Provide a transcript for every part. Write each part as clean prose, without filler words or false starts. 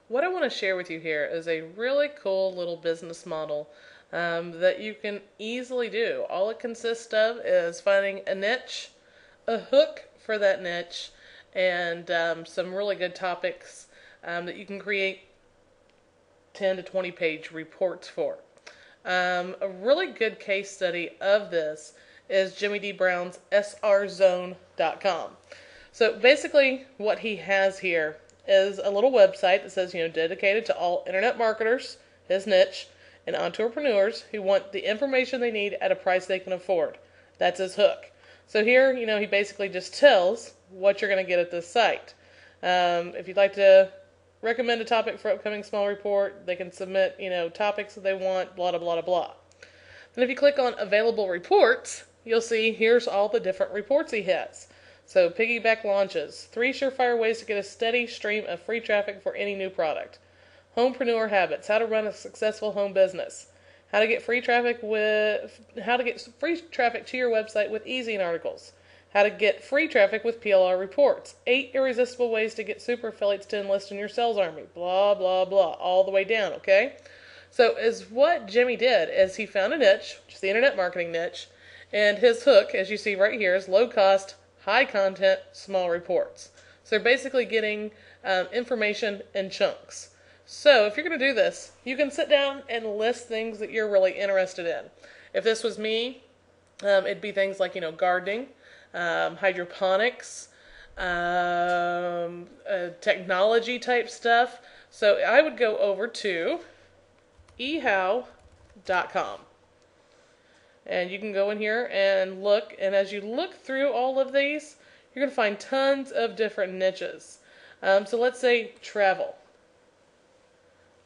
what I want to share with you here is a really cool little business model that you can easily do. All it consists of is finding a niche, a hook for that niche, and some really good topics that you can create 10 to 20 page reports for. A really good case study of this is Jimmy D. Brown's srzone.com. So basically what he has here is a little website that says, dedicated to all internet marketers, his niche, and entrepreneurs who want the information they need at a price they can afford. That's his hook. So here, he basically just tells what you're going to get at this site. If you'd like to recommend a topic for upcoming small report, they can submit, topics that they want, blah, blah, blah, blah. Then if you click on available reports, you'll see here's all the different reports he has. So piggyback launches, 3 surefire ways to get a steady stream of free traffic for any new product. Homepreneur habits, how to run a successful home business. How to get free traffic to your website with easy articles. How to get free traffic with PLR reports. 8 irresistible ways to get super affiliates to enlist in your sales army. Blah, blah, blah, all the way down, okay? So what Jimmy did is he found a niche, which is the internet marketing niche, and his hook, as you see right here, is low cost, high content, small reports. So they're basically getting information in chunks. So if you're going to do this, you can sit down and list things that you're really interested in. If this was me, it'd be things like, gardening, hydroponics, technology type stuff. So I would go over to ehow.com. And you can go in here and look, and as you look through all of these, you're going to find tons of different niches. So let's say travel.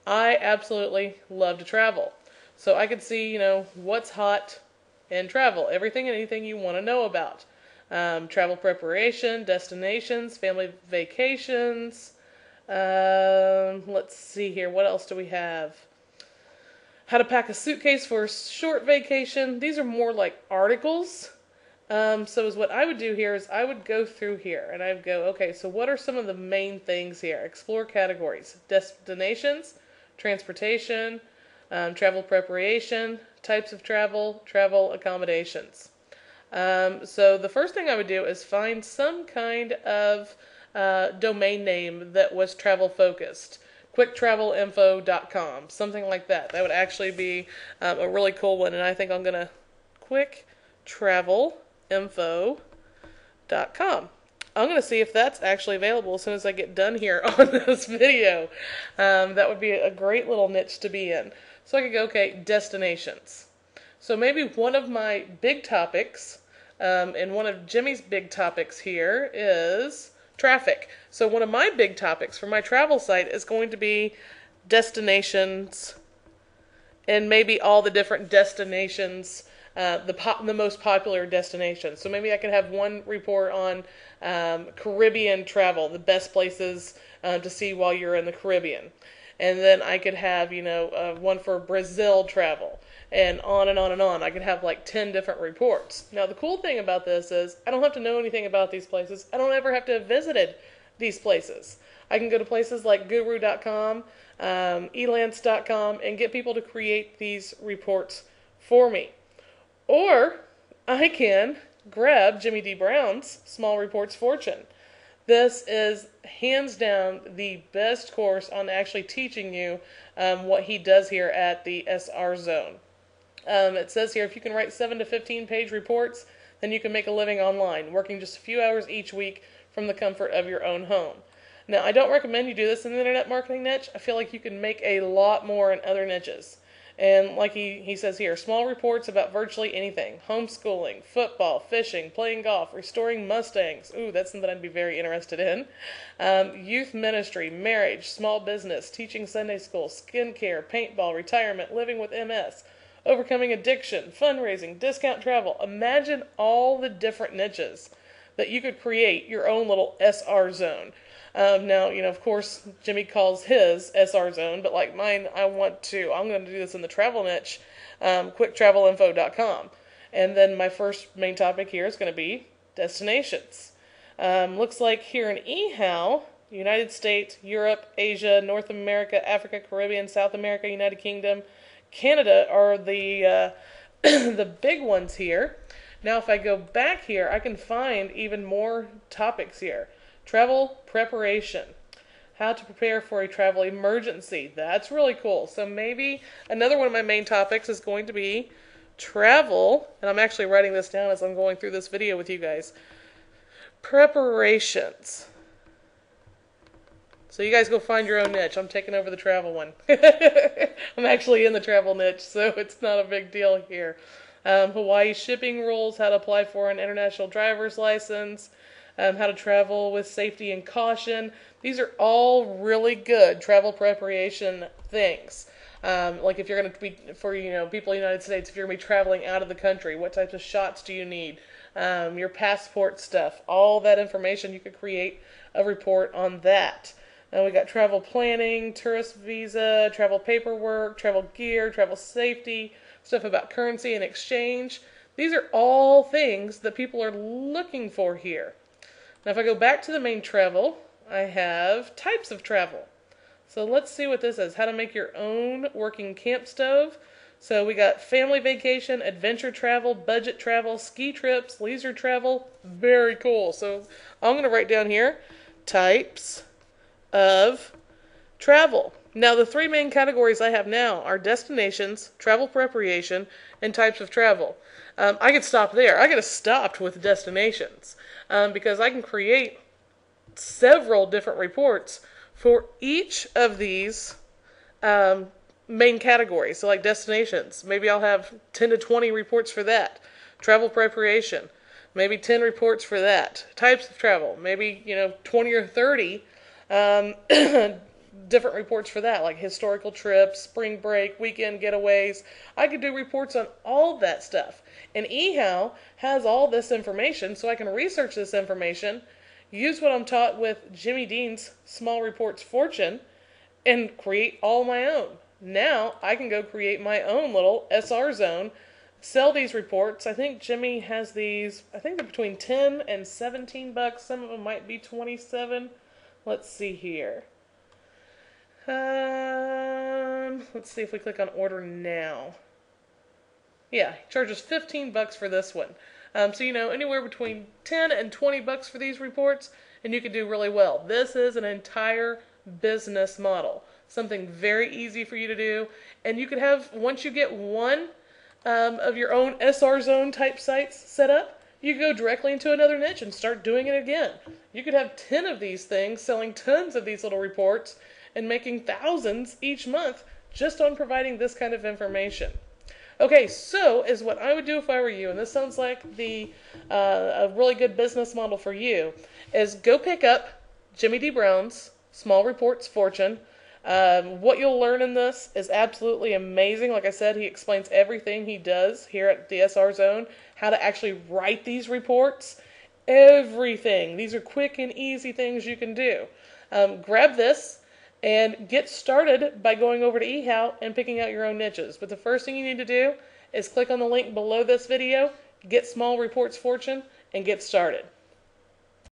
I absolutely love to travel. So I could see, what's hot in travel, everything and anything you want to know about. Travel preparation, destinations, family vacations. Let's see here, what else do we have? How to pack a suitcase for a short vacation. These are more like articles. So what I would do here is I would go through here and I'd go, okay, so what are some of the main things here? Explore categories. Destinations, transportation, travel preparation, types of travel, travel accommodations. So the first thing I would do is find some kind of domain name that was travel focused. QuickTravelInfo.com, something like that. That would actually be a really cool one, and I think I'm going to QuickTravelInfo.com. I'm going to see if that's actually available as soon as I get done here on this video. That would be a great little niche to be in. So I could go, okay, destinations. So maybe one of my big topics, and one of Jimmy's big topics here is traffic. So one of my big topics for my travel site is going to be destinations, and maybe all the different destinations, the most popular destinations. So maybe I could have one report on Caribbean travel, the best places to see while you're in the Caribbean. And then I could have, one for Brazil travel, and on and on and on. I could have like 10 different reports. Now, the cool thing about this is I don't have to know anything about these places. I don't ever have to have visited these places. I can go to places like guru.com, elance.com, and get people to create these reports for me. Or I can grab Jimmy D. Brown's Small Reports Fortune. This is hands down the best course on actually teaching you what he does here at the SR Zone. It says here if you can write 7 to 15 page reports, then you can make a living online, working just a few hours each week from the comfort of your own home. Now, I don't recommend you do this in the internet marketing niche. I feel like you can make a lot more in other niches. And like he says here, small reports about virtually anything. Homeschooling, football, fishing, playing golf, restoring Mustangs. Ooh, that's something I'd be very interested in. Youth ministry, marriage, small business, teaching Sunday school, skincare, paintball, retirement, living with MS, overcoming addiction, fundraising, discount travel. Imagine all the different niches that you could create your own little SR zone. Now, of course, Jimmy calls his SR Zone, but like mine, I'm going to do this in the travel niche, QuickTravelInfo.com. And then my first main topic here is going to be destinations. Looks like here in eHow, United States, Europe, Asia, North America, Africa, Caribbean, South America, United Kingdom, Canada are the the big ones here. Now, if I go back here, I can find even more topics here. Travel preparation. How to prepare for a travel emergency. That's really cool. So maybe another one of my main topics is going to be travel, and I'm actually writing this down as I'm going through this video with you guys. Preparations. So you guys go find your own niche. I'm taking over the travel one. I'm actually in the travel niche, so it's not a big deal here. Hawaii shipping rules, how to apply for an international driver's license, how to travel with safety and caution. These are all really good travel preparation things. Like if you're going to be, for people in the United States, if you're going to be traveling out of the country, what types of shots do you need? Your passport stuff, all that information, you could create a report on that. Now we got travel planning, tourist visa, travel paperwork, travel gear, travel safety, stuff about currency and exchange. These are all things that people are looking for here. Now if I go back to the main travel, I have types of travel. So let's see what this is. How to make your own working camp stove. So we got family vacation, adventure travel, budget travel, ski trips, leisure travel. Very cool. So I'm going to write down here, types of travel. Now the three main categories I have now are destinations, travel preparation, and types of travel. I could stop there. I could have stopped with destinations because I can create several different reports for each of these main categories. So like destinations, maybe I'll have 10 to 20 reports for that. Travel preparation, maybe 10 reports for that. Types of travel, maybe 20 or 30 different reports for that, like historical trips, spring break, weekend getaways. I could do reports on all that stuff. And eHow has all this information, so I can research this information, use what I'm taught with Jimmy Dean's Small Reports Fortune, and create all my own. Now I can go create my own little SR zone, sell these reports. I think Jimmy has these, I think they're between 10 and 17 bucks. Some of them might be 27. Let's see here. Let's see if we click on order now. Yeah, he charges 15 bucks for this one. So anywhere between 10 and 20 bucks for these reports, and you could do really well. This is an entire business model. Something very easy for you to do. And you could have, once you get one of your own SR zone type sites set up, you could go directly into another niche and start doing it again. You could have 10 of these things, selling tons of these little reports, and making thousands each month just on providing this kind of information. Okay, so is what I would do if I were you, and this sounds like a really good business model for you, is go pick up Jimmy D. Brown's Small Reports Fortune. What you'll learn in this is absolutely amazing. Like I said, he explains everything he does here at the SR Zone, how to actually write these reports, everything. These are quick and easy things you can do. Grab this and get started by going over to eHow and picking out your own niches. But the first thing you need to do is click on the link below this video, get Small Reports Fortune, and get started.